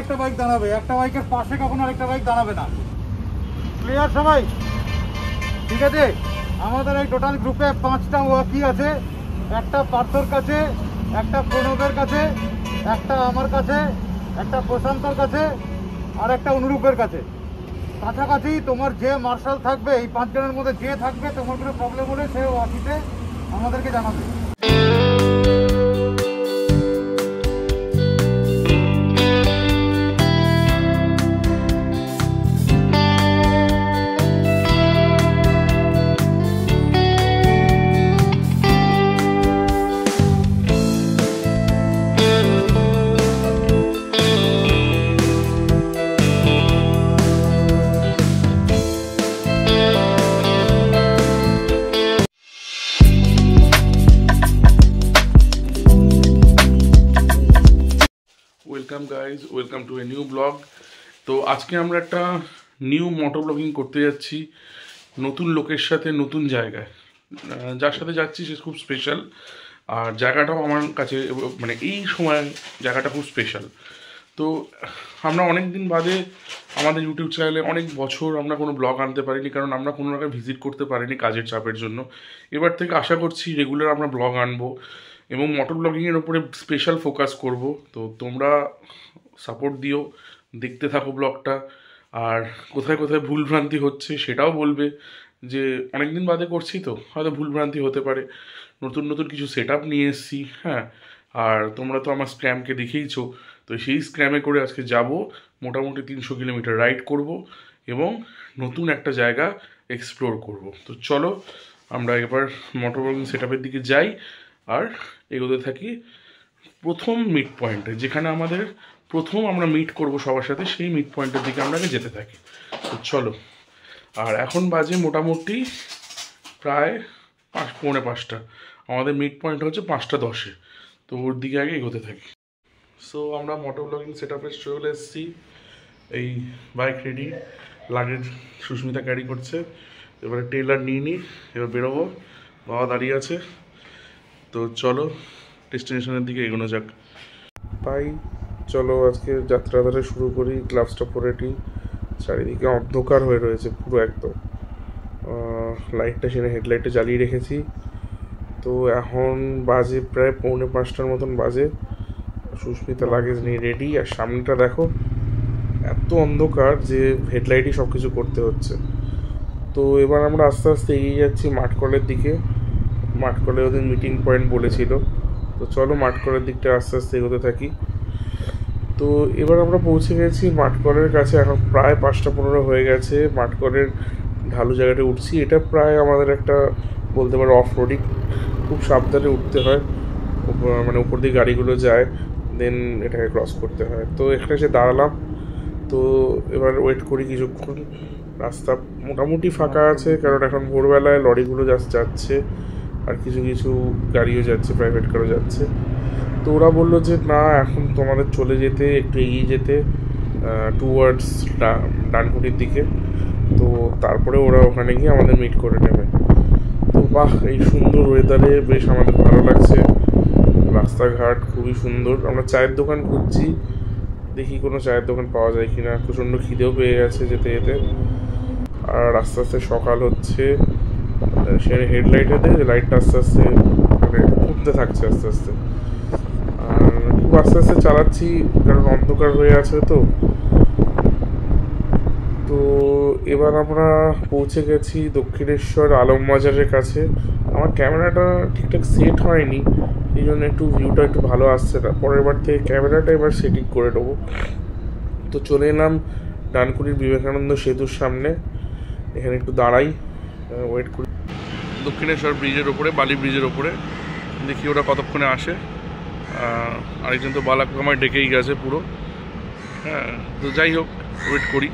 আরেকটা বাইক দাঁড়াবে, একটা বাইকের পাশে কখনো আরেকটা বাইক দাঁড়াবে না। ক্লিয়ার সবাই? ঠিক আছে, আমাদের এই টোটাল গ্রুপে 5টা ওয়াকি আছে, একটা পার্থর কাছে, একটা প্রণবের কাছে, একটা আমার কাছে, একটা প্রশান্তর কাছে, আর একটা অনুরূপের কাছে। কাছাকাছি তোমার যে মার্শাল থাকবে, এই 5 জনের মধ্যে যে থাকবে, তোমার কোনো প্রবলেম হলে সে ওয়াকিতে আমাদেরকে জানাবে। Welcome guys, welcome to a new blog. তো আজকে আমরা একটা নিউ মোটো ব্লগিং করতে যাচ্ছি, নতুন লোকের সাথে, নতুন জায়গায়। যার সাথে যাচ্ছি সে খুব স্পেশাল, আর জায়গাটাও আমার কাছে মানে এই সময় জায়গাটা খুব স্পেশাল। তো আমরা অনেক দিন বাদে আমাদের ইউটিউব চ্যানেলে অনেক বছর আমরা কোনো ব্লগ আনতে পারিনি, কারণ আমরা কোনো জায়গায় ভিজিট করতে পারিনি কাজের চাপের জন্য। এবার থেকে আশা করছি রেগুলার আমরা ব্লগ আনবো এবং মোটর ব্লগিংয়ের ওপরে স্পেশাল ফোকাস করব। তো তোমরা সাপোর্ট দিও, দেখতে থাকো ব্লগটা, আর কোথায় কোথায় ভুলভ্রান্তি হচ্ছে সেটাও বলবে, যে অনেক দিন বাদে করছি তো হয়তো ভুলভ্রান্তি হতে পারে। নতুন নতুন কিছু সেট আপ নিয়ে এসেছি, হ্যাঁ। আর তোমরা তো আমার স্ক্র্যামকে দেখেইছো, তো সেই স্ক্র্যামে করে আজকে যাব, মোটামুটি 300 কিলোমিটার রাইড করব এবং নতুন একটা জায়গা এক্সপ্লোর করব। তো চলো আমরা এবার মোটর ব্লগিং সেট আপের দিকে যাই আর এগোতে থাকি প্রথম মিড পয়েন্টে, যেখানে আমাদের প্রথম আমরা মিট করব সবার সাথে, সেই মিড পয়েন্টের দিকে আমরা যেতে থাকি। তো চলো, আর এখন বাজে মোটামুটি প্রায় 5:45, আমাদের মিড পয়েন্ট হচ্ছে 5:10। তো ওর দিকে আগে এগোতে থাকি। সো আমরা মোটো ব্লগিং সেট আপে চলে এসেছি, এই bike ready, luggage Susmita carry করছে। এবারে টেলার নিয়ে নিই, এবার বেরোবো, বাবা দাঁড়িয়ে আছে। তো চলো ডেস্টিনেশনের দিকে এগোনো যাক। তাই চলো আজকে যাত্রাধারা শুরু করি। গ্লাভসটা পরে নি, চারিদিকে অন্ধকার হয়ে রয়েছে পুরো একদম। লাইটটা সেখানে হেডলাইটটা জ্বালিয়ে রেখেছি। তো এখন বাজে প্রায় 4:45 মতন বাজে। সুস্মিতা লাগেজ নিয়ে রেডি, আর সামনেটা দেখো এত অন্ধকার যে হেডলাইটই সব কিছু করতে হচ্ছে। তো এবার আমরা আস্তে আস্তে এগিয়ে যাচ্ছি মাঠকলের দিকে। মাঠকলে ওদের মিটিং পয়েন্ট বলেছিল, তো চলো মাঠকলের দিকটা আস্তে আস্তে এগোতে থাকি। তো এবার আমরা পৌঁছে গেছি মাঠকলের কাছে, এখন প্রায় 5:15 হয়ে গেছে। মাঠকলের ঢালু জায়গাটা উঠছি, এটা প্রায় আমাদের একটা বলতে পারো অফ রোডিং, খুব সাবধানে উঠতে হয়, মানে উপর দিয়ে গাড়িগুলো যায়, দেন এটাকে ক্রস করতে হয়। তো এখানে এসে দাঁড়ালাম, তো এবার ওয়েট করি কিছুক্ষণ। রাস্তা মোটামুটি ফাঁকা আছে, কারণ এখন ভোরবেলায় লরিগুলো যাচ্ছে আর কিছু কিছু গাড়িও যাচ্ছে, প্রাইভেট কারও যাচ্ছে। তো ওরা বললো যে না, এখন তোমাদের চলে যেতে, একটু এগিয়ে যেতে টুয়ার্ডস ডানকুনির দিকে। তো তারপরে ওরা ওখানে গিয়ে আমাদের মিট করে নেবে। তো বাহ, এই সুন্দর ওয়েদারে বেশ আমাদের ভালো লাগছে। রাস্তাঘাট খুবই সুন্দর। আমরা চায়ের দোকান খুঁজছি, দেখি কোনো চায়ের দোকান পাওয়া যায় কিনা। প্রচণ্ড খিদেও পেয়ে গেছে যেতে যেতে। আর আস্তে আস্তে সকাল হচ্ছে, সে হেডলাইটেতে লাইটটা আস্তে আস্তে মানে উঠতে থাকছে আস্তে আস্তে। আর খুব আস্তে আস্তে চালাচ্ছি, কারণ অন্ধকার হয়ে আছে। তো এবার আমরা পৌঁছে গেছি দক্ষিণেশ্বর আলমবাজারের কাছে। আমার ক্যামেরাটা ঠিকঠাক সেট হয়নি, এই জন্য একটু ভিউটা একটু ভালো আসছে না। পরের বার থেকে ক্যামেরাটা এবার সেটিং করে নেবো। তো চলে এলাম ডানকুনির বিবেকানন্দ সেতুর সামনে, এখানে একটু দাঁড়াই, ওয়েট করি। দক্ষিণেশ্বর ব্রিজের ওপরে, বালি ব্রিজের ওপরে, দেখি ওরা কতক্ষণে আসে। আরেকজন তো বালাকামায় ডেকেই গেছে পুরো, হ্যাঁ। তো যাই হোক, ওয়েট করি।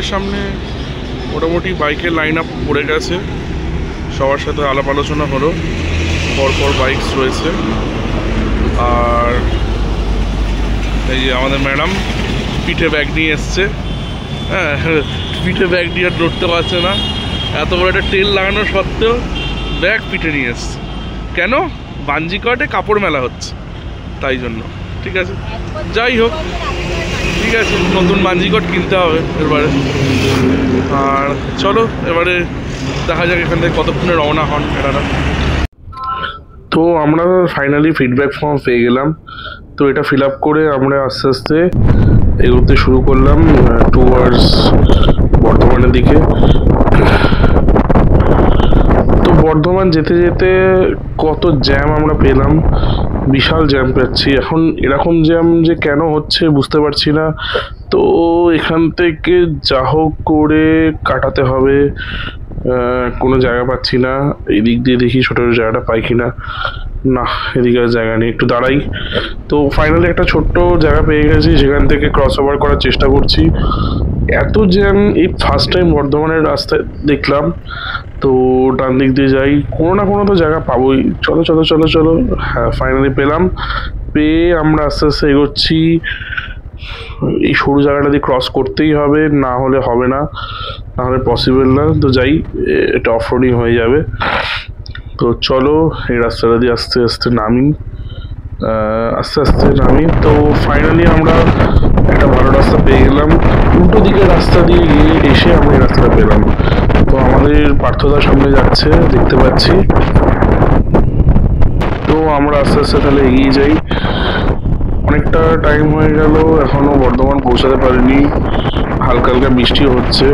আমাদের সামনে মোটামুটি বাইকের লাইন আপ পড়ে গেছে, সবার সাথে আলাপ আলোচনা হলো, পরপর বাইকস রয়েছে। আর এই যে আমাদের ম্যাডাম পিঠে ব্যাগ নিয়ে এসছে। হ্যাঁ, পিঠে ব্যাগ নিয়ে আর ধরতে পারছে না, এত বড় একটা তেল লাগানো সত্ত্বেও ব্যাগ পিঠে নিয়ে এসছে। কেন? বাঞ্জিকটে কাপড় মেলা হচ্ছে তাই জন্য। ঠিক আছে, যাই হোক, ঠিক আছে, নতুন বাঞ্জিকট কিনতে হবে এবারে। আর চলো এবারে দেখা যাক এখান থেকে কতক্ষণে রওনা হন এনারা। তো আমরা ফাইনালি ফিডব্যাক ফর্ম পেয়ে গেলাম। তো এটা ফিল আপ করে আমরা আস্তে আস্তে এগোতে শুরু করলাম টুয়ার্ডস বর্ধমানের দিকে। তো বর্ধমান যেতে যেতে কত জ্যাম আমরা পেলাম, বিশাল জ্যাম পাচ্ছি এখন। এরকম জ্যাম যে কেন হচ্ছে বুঝতে পারছি না। তো এখান থেকে যা হোক করে কাটাতে হবে, কোনো জায়গা পাচ্ছি না। এদিক দিয়ে দেখি ছোটো জায়গাটা পাই কিনা, না এদিকে আর জায়গা নেই, একটু দাঁড়াই। তো ফাইনালি একটা ছোট্ট জায়গা পেয়ে গেছি, সেখান থেকে ক্রস ওভার করার চেষ্টা করছি। এত জ্যাম এই ফার্স্ট টাইম বর্ধমানের রাস্তায় দেখলাম। তো ডান দিক দিয়ে যাই, কোনো না কোনো তো জায়গা পাবোই। চলো চলো চলো চলো, হ্যাঁ ফাইনালি পেলাম। পেয়ে আমরা আস্তে আস্তে এগোচ্ছি। এই সরু জায়গাটা দিয়ে ক্রস করতেই হবে, না হলে হবে না, না হলে পসিবল না। তো যাই, এটা অফ রোডিং হয়ে যাবে। তো চলো এই রাস্তাটা দিয়ে আস্তে আস্তে নামি, তো ফাইনালি আমরা একটা ভালো রাস্তা পেয়ে গেলাম। উল্টো দিকের রাস্তা দিয়ে গিয়ে এসে আমরা এই রাস্তাটা পেলাম। তো আমাদের পার্থদার সামনে যাচ্ছে দেখতে পাচ্ছি। তো আমরা আস্তে আস্তে তাহলে এগিয়ে যাই। অনেকটা টাইম হয়ে গেল, এখনো বর্ধমান পৌঁছাতে পারিনি, হালকা হালকা বৃষ্টিও হচ্ছে।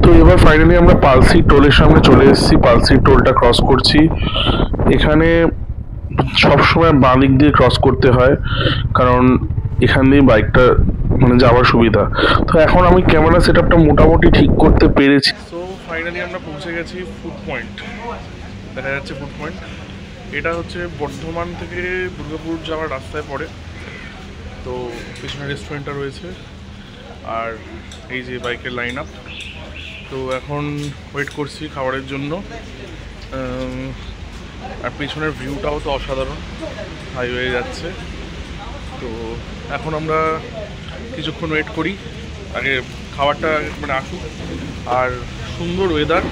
তো এবার ফাইনালি আমরা পালসি টোলের সামনে চলে এসেছি। পালসি টোলটা ক্রস করছি। এখানে সবসময় বাঁ দিক দিয়ে ক্রস করতে হয়, কারণ এখান দিয়ে বাইকটা মানে যাওয়ার সুবিধা। তো এখন আমি ক্যামেরা সেট আপটা মোটামুটি ঠিক করতে পেরেছি। তো ফাইনালি আমরা পৌঁছে গেছি ফুড পয়েন্ট, দেখা যাচ্ছে ফুড পয়েন্ট। এটা হচ্ছে বর্ধমান থেকে দুর্গাপুর যাওয়ার রাস্তায় পড়ে। তো পিছনে রেস্টুরেন্টটা রয়েছে, আর এই যে বাইকের লাইন আপ। তো এখন ওয়েট করছি খাবারের জন্য। আর পিছনের ভিউটাও তো অসাধারণ, হাইওয়ে যাচ্ছে। তো এখন আমরা কিছুক্ষণ ওয়েট করি, আগে খাবারটা মানে আসুক। আর সুন্দর ওয়েদার,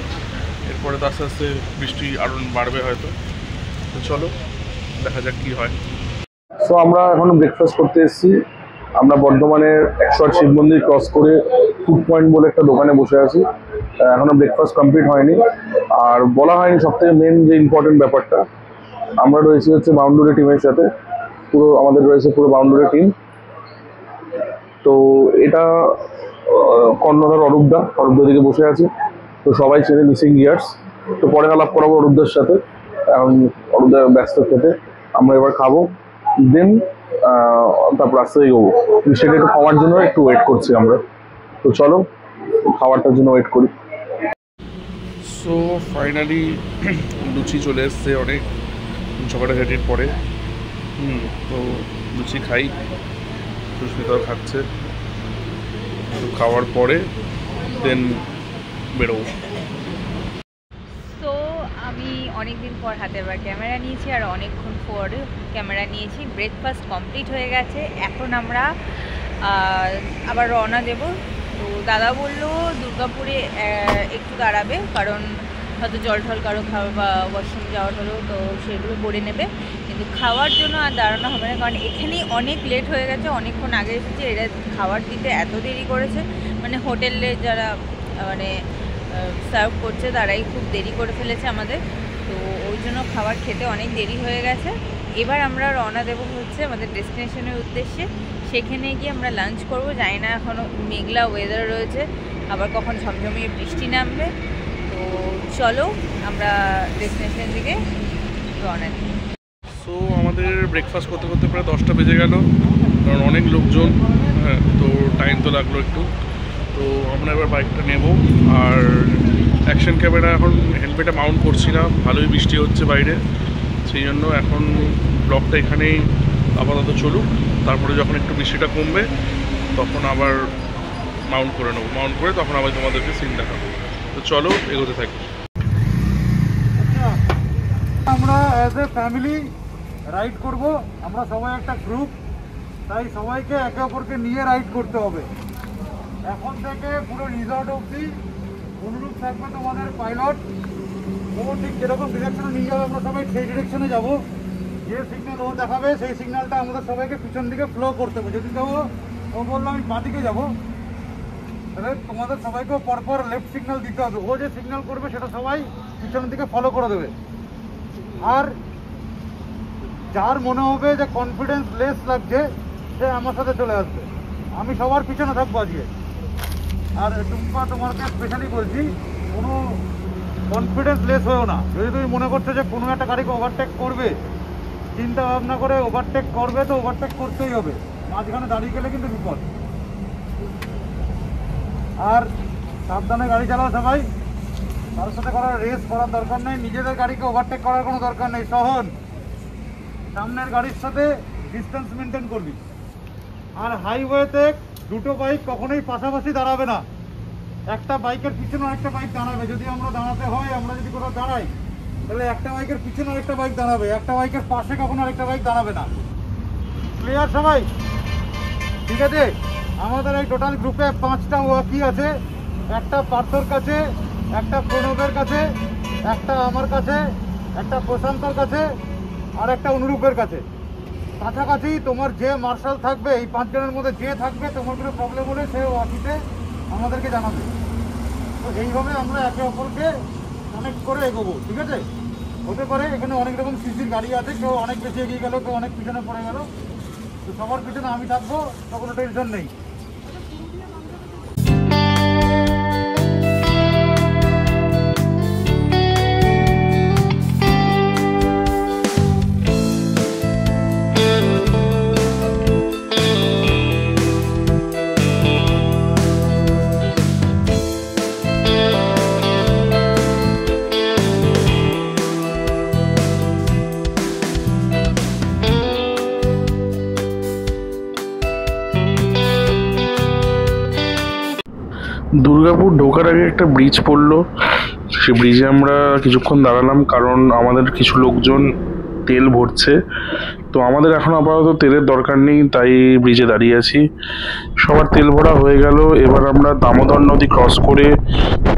এরপরে তো আস্তে আস্তে বৃষ্টি আরও বাড়বে হয়তো। তো চলো দেখা যাক কী হয়। সো আমরা এখন ব্রেকফাস্ট করতে এসেছি। আমরা বর্ধমানের 108 শিব মন্দির ক্রস করে ফুড পয়েন্ট বলে একটা দোকানে বসে আছি। এখনো ব্রেকফাস্ট কমপ্লিট হয়নি। আর বলা হয়নি সবথেকে মেন যে ইম্পর্টেন্ট ব্যাপারটা, আমরা রয়েছি হচ্ছে বাউন্ডুরি টিমের সাথে। আমাদের রয়েছে পুরো বাউন্ডুরি টিম। তো এটা কর্ণধার অরূপদা দিকে বসে আছে। তো সবাই চেনে মিসিং ইয়ার্স। তো পরে আলাপ করাবো অরূপদার সাথে, এখন অরূপদা ব্যস্ত খেতে। আমরা এবার খাবো, দেন তারপর রাস্তায় এগোবো। সেটা একটু খাওয়ার জন্য একটু ওয়েট করছি আমরা। তো চলো খাবারটার জন্য ওয়েট করি। সো ফাইনালি লুচি চলে এসছে অনেক ঝগড়াঝাটির পরে। তো লুচি খাই, সুস্মিতাও খাচ্ছে। তো খাওয়ার পরে দেন বেরোবো। তো আমি অনেকদিন পর হাতে আবার ক্যামেরা নিয়েছি, আর অনেকক্ষণ পর ক্যামেরা নিয়েছি। ব্রেকফাস্ট কমপ্লিট হয়ে গেছে, এখন আমরা আবার রওনা দেব। তো দাদা বললো দুর্গাপুরে একটু দাঁড়াবে, কারণ হয়তো জল ঠল কারো খাওয়া বা ওয়াশরুম যাওয়ার হলো, তো সেগুলো করে নেবে। কিন্তু খাওয়ার জন্য আর দাঁড়ানো হবে না, কারণ এখানেই অনেক লেট হয়ে গেছে। অনেকক্ষণ আগে এসেছে, এরা খাবার দিতে এত দেরি করেছে, মানে হোটেলে যারা মানে সার্ভ করছে তারাই খুব দেরি করে ফেলেছে আমাদের। তো ওই জন্য খাবার খেতে অনেক দেরি হয়ে গেছে। এবার আমরা রওনা দেবো হচ্ছে আমাদের ডেস্টিনেশনের উদ্দেশ্যে। সেখানে গিয়ে আমরা লাঞ্চ করব। জানি না, এখনও মেঘলা ওয়েদার রয়েছে, আবার কখন ঝমঝমিয়ে বৃষ্টি নামবে। তো চলো আমরা ডেস্টিনেশনের দিকে রওনা দিই। সো আমাদের ব্রেকফাস্ট করতে করতে প্রায় 10টা বেজে গেল, কারণ অনেক লোকজন। হ্যাঁ, তো টাইম তো লাগলো একটু। তো আমরা এবার বাইকটা নেব। আর অ্যাকশন ক্যামেরা এখন হেলমেটে মাউন্ট করছি না, ভালোই বৃষ্টি হচ্ছে বাইরে, সেই জন্য এখন ব্লগটা এখানেই আপাতত চলুক। তারপরে যখন একটু বৃষ্টিটা কমবে তখন আবার মাউন্ট করে নেবো, মাউন্ট করে তখন আবার তোমাদেরকে সিন দেখাবো। তো চলো এগোতে থাকি। আচ্ছা, আমরা অ্যাজ এ ফ্যামিলি রাইড করব, আমরা সবাই একটা গ্রুপ, তাই সবাইকে একে অপরকে নিয়ে রাইড করতে হবে। এখন থেকে পুরো রিসর্ট অবধি অনুরূপ থাকবে তোমাদের পাইলট, ও ঠিক যেরকম ডিরেকশনে নিয়ে যাবে আমরা সবাই সেই ডিরেকশনে যাব। যে সিগন্যাল ও দেখাবে সেই সিগন্যালটা আমাদের সবাইকে পিছন দিকে ফ্লো করতে হবে। যদি যাবো ও বললো আমি বাঁদিকে যাবো, তাহলে তোমাদের সবাইকেও পরপর লেফট সিগন্যাল দিতে হবে। ও যে সিগন্যাল করবে সেটা সবাই পিছনের দিকে ফলো করে দেবে। আর যার মনে হবে যে কনফিডেন্স লেস লাগছে সে আমার সাথে চলে আসবে, আমি সবার পিছনে থাকবো আজকে। আর টুম্পা তোমাকে স্পেশালি বলছি, কোনো কনফিডেন্স লেস হয়েও না। যদি তুমি মনে করছো যে কোনো একটা গাড়িকে ওভারটেক করবে, চিন্তা ভাবনা করে ওভারটেক করবে, তো ওভারটেক করতেই হবে, মাঝখানে দাঁড়িয়ে গেলে কিন্তু বিপদ। আর সাবধানে গাড়ি চালাও সবাই, কারোর সাথে করার রেস করার দরকার নেই, নিজেদের গাড়িকে ওভারটেক করার কোনো দরকার নেই। সহন, সামনের গাড়ির সাথে ডিস্টেন্স মেনটেন করবি। আর হাইওয়েতে দুটো বাইক কখনোই পাশাপাশি দাঁড়াবে না, একটা বাইকের পিছনে আরেকটা বাইক দাঁড়াবে। যদি আমরা দাঁড়াতে হয়, আমরা যদি কোথাও দাঁড়াই, তাহলে একটা বাইকের পিছনে আরেকটা বাইক দাঁড়াবে, একটা বাইকের পাশে কখনো আরেকটা বাইক দাঁড়াবে না। ক্লিয়ার সবাই? ঠিক আছে। আমাদের এই টোটাল গ্রুপে 5টা ওয়াকি আছে, একটা পার্থর কাছে, একটা প্রণবের কাছে, একটা আমার কাছে, একটা প্রশান্তর কাছে, আর একটা অনুরূপের কাছে। কাছাকাছি তোমার যে মার্শাল থাকবে, এই 5 জনের মধ্যে যে থাকবে, তোমার কোনো প্রবলেম হলে সে ওয়াকিতে আমাদেরকে জানাবে। তো এইভাবে আমরা একে অপরকে কানেক্ট করে এগোবো, ঠিক আছে? হতে পারে এখানে অনেক রকম সিসির গাড়ি আছে, কেউ অনেক বেশি এগিয়ে গেল, কেউ অনেক পিছনে পড়ে গেল, তো সবার পিছনে আমি থাকবো, তো কোনো টেনশন নেই। দুর্গাপুর ঢোকার আগে একটা ব্রিজ পড়লো, সে ব্রিজে আমরা কিছুক্ষণ দাঁড়ালাম, কারণ আমাদের কিছু লোকজন তেল ভরছে। তো আমাদের এখন আপাতত তেলের দরকার নেই, তাই ব্রিজে দাঁড়িয়ে আছি। সবার তেল ভরা হয়ে গেল। এবার আমরা দামোদর নদী ক্রস করে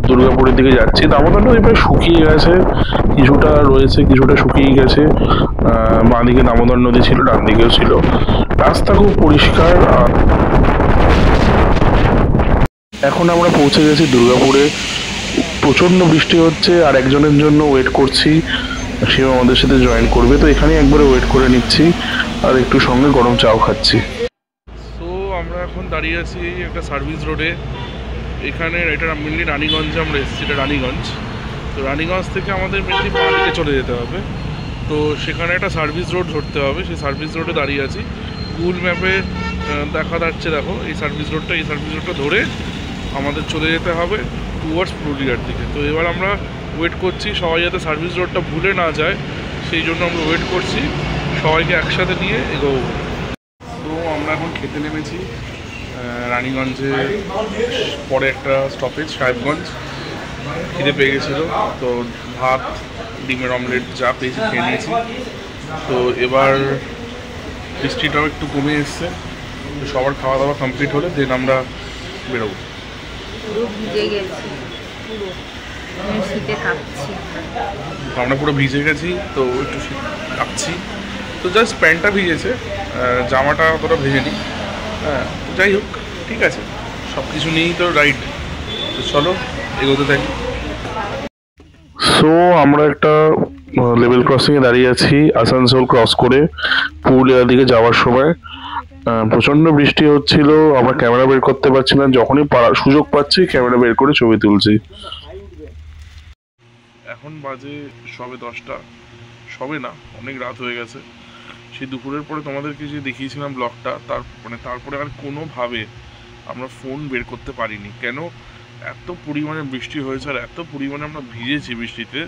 দুর্গাপুরের দিকে যাচ্ছি। দামোদর নদী প্রায় শুকিয়ে গেছে, কিছুটা রয়েছে, কিছুটা শুকিয়ে গেছে। বাঁ দিকে দামোদর নদী ছিল, ডান দিকেও ছিল। রাস্তা খুব পরিষ্কার। আর এখন আমরা পৌঁছে গেছি দুর্গাপুরে। প্রচণ্ড বৃষ্টি হচ্ছে, আর একজনের জন্য ওয়েট করছি, সেও আমাদের সাথে জয়েন করবে। তো এখানে একবারে ওয়েট করে নিচ্ছি, আর একটু সঙ্গে গরম চাও খাচ্ছি। তো আমরা এখন দাঁড়িয়ে আছি একটা সার্ভিস রোডে। এখানে এটা মেনলি রানীগঞ্জে আমরা এসেছি, এটা রানীগঞ্জ। তো রানীগঞ্জ থেকে আমাদের মেনলি বাঁ দিকে চলে যেতে হবে। তো সেখানে একটা সার্ভিস রোড ধরতে হবে, সেই সার্ভিস রোডে দাঁড়িয়ে আছি। গুগল ম্যাপে দেখা যাচ্ছে, দেখো এই সার্ভিস রোডটা ধরে আমাদের চলে যেতে হবে টুয়ার্ডস পুরুলিয়ার দিকে। তো এবার আমরা ওয়েট করছি, সবাই যাতে সার্ভিস রোডটা ভুলে না যায়, সেই জন্য আমরা ওয়েট করছি, সবাইকে একসাথে নিয়ে এগোবো। তো আমরা এখন খেতে নেমেছি রানীগঞ্জে, পরে একটা স্টপেজ সাহেবগঞ্জ। খিদে পেয়ে গেছিলো, তো ভাত, ডিমের অমলেট যা পেয়েছি খেয়ে নিয়েছি। তো এবার বৃষ্টিটাও একটু কমে এসছে, তো সবার খাওয়া দাওয়া কমপ্লিট হলে দেন আমরা বেরোবো। আমরা পুরো ভিজে গেছি, তো একটু শীত কাঁপছি। তো জাস্ট প্যান্টটা ভিজেছে, জামাটা অতটা ভেজেনি। হ্যাঁ, যাই হোক, ঠিক আছে, সব কিছু নিয়েই তো রাইড। তো চলো এগোতে থাকি। সো আমরা একটা লেভেল ক্রসিংয়ে দাঁড়িয়ে আছি আসানসোল ক্রস করে পুরুলিয়ার দিকে যাওয়ার সময়। প্রচণ্ড বৃষ্টি হচ্ছিল, আমরা ক্যামেরা বের করতে পারছি না। যখনই সুযোগ পাচ্ছি ক্যামেরা বের করে ছবি তুলছি। এখন বাজে সবে 10টা, সবে না, অনেক রাত হয়ে গেছে। সেই দুপুরের পরে তোমাদেরকে যে দেখিয়েছিলাম ব্লগটা, তারপরে আর কোনোভাবে আমরা ফোন বের করতে পারিনি। কেন? এত পরিমাণে বৃষ্টি হয়েছে, আর এত পরিমাণে আমরা ভিজেছি বৃষ্টিতে।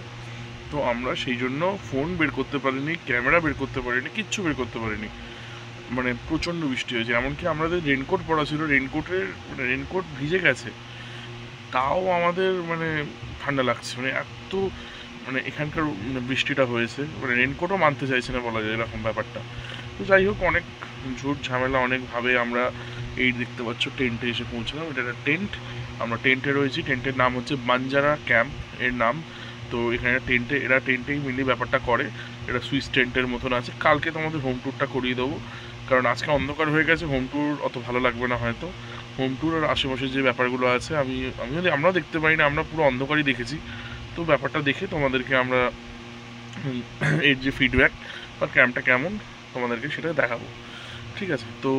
তো আমরা সেই জন্য ফোন বের করতে পারিনি, ক্যামেরা বের করতে পারিনি, কিচ্ছু বের করতে পারিনি। মানে প্রচণ্ড বৃষ্টি হয়েছে, এমনকি আমাদের রেনকোট পরা ছিল, রেনকোট ভিজে গেছে, তাও আমাদের মানে ঠান্ডা লাগছে, মানে এত মানে এখানকার বৃষ্টিটা হয়েছে, মানে রেনকোটও মানতে চাইছে না বলা যায় এরকম ব্যাপারটা। তো যাই হোক, অনেক ঝুট ঝামেলা অনেকভাবে আমরা এই দেখতে পাচ্ছ টেন্টে এসে পৌঁছলাম। এটা একটা টেন্ট, আমরা টেন্টে রয়েছি। টেন্টের নাম হচ্ছে বাঞ্জারা ক্যাম্প এর নাম। তো এখানে টেন্টেই মিলি ব্যাপারটা করে, এটা সুইস টেন্টের মতন আছে। কালকে তোমাদের হোম ট্যুরটা করিয়ে দেবো, কারণ আজকে অন্ধকার হয়ে গেছে, হোম ট্যুর অত ভালো লাগবে না হয়তো। হোম ট্যুর আর আশেপাশে যে ব্যাপারগুলো আছে আমরাও দেখতে পারি না, আমরা পুরো অন্ধকারই দেখেছি। তো ব্যাপারটা দেখে তোমাদেরকে আমরা এর যে ফিডব্যাক বা ক্যাম্পটা কেমন তোমাদেরকে সেটা দেখাবো, ঠিক আছে? তো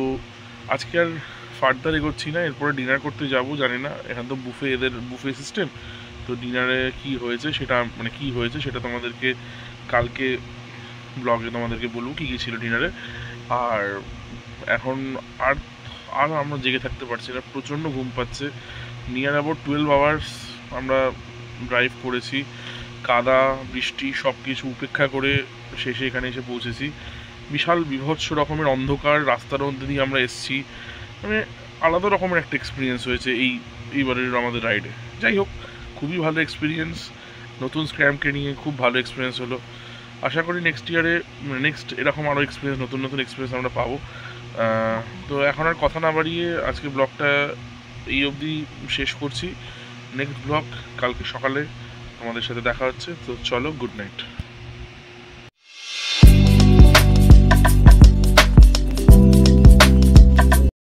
আজকে আর ফার্দার এগোচ্ছি না, এরপরে ডিনার করতে যাব। জানি না, এখান তো এদের বুফে সিস্টেম, তো ডিনারে কি হয়েছে সেটা তোমাদেরকে কালকে ব্লগে তোমাদেরকে বলবো কী কী ছিল ডিনারে। আর এখন আর আমরা জেগে থাকতে পারছি না, প্রচণ্ড ঘুম পাচ্ছে। নিয়ার অ্যাবাউট 12 আওয়ার্স আমরা ড্রাইভ করেছি, কাদা বৃষ্টি সব কিছু উপেক্ষা করে শেষে এখানে এসে পৌঁছেছি। বিশাল বিভৎস রকমের অন্ধকার রাস্তার মধ্যে দিয়ে আমরা এসেছি, মানে আলাদা রকমের একটা এক্সপিরিয়েন্স হয়েছে এইবারের আমাদের রাইডে। যাই হোক, খুবই ভালো এক্সপিরিয়েন্স, নতুন স্ক্র্যামকে নিয়ে খুব ভালো এক্সপিরিয়েন্স হলো। আশা করি নেক্সট এরকম আরও নতুন এক্সপিরিয়েন্স আমরা পাবো। তো এখন আর কথা না বাড়িয়ে আজকে ব্লগটা এই অবধি শেষ করছি। নেক্সট ব্লগ কালকে সকালে তোমাদের সাথে দেখা হচ্ছে। তো চলো, গুড নাইট।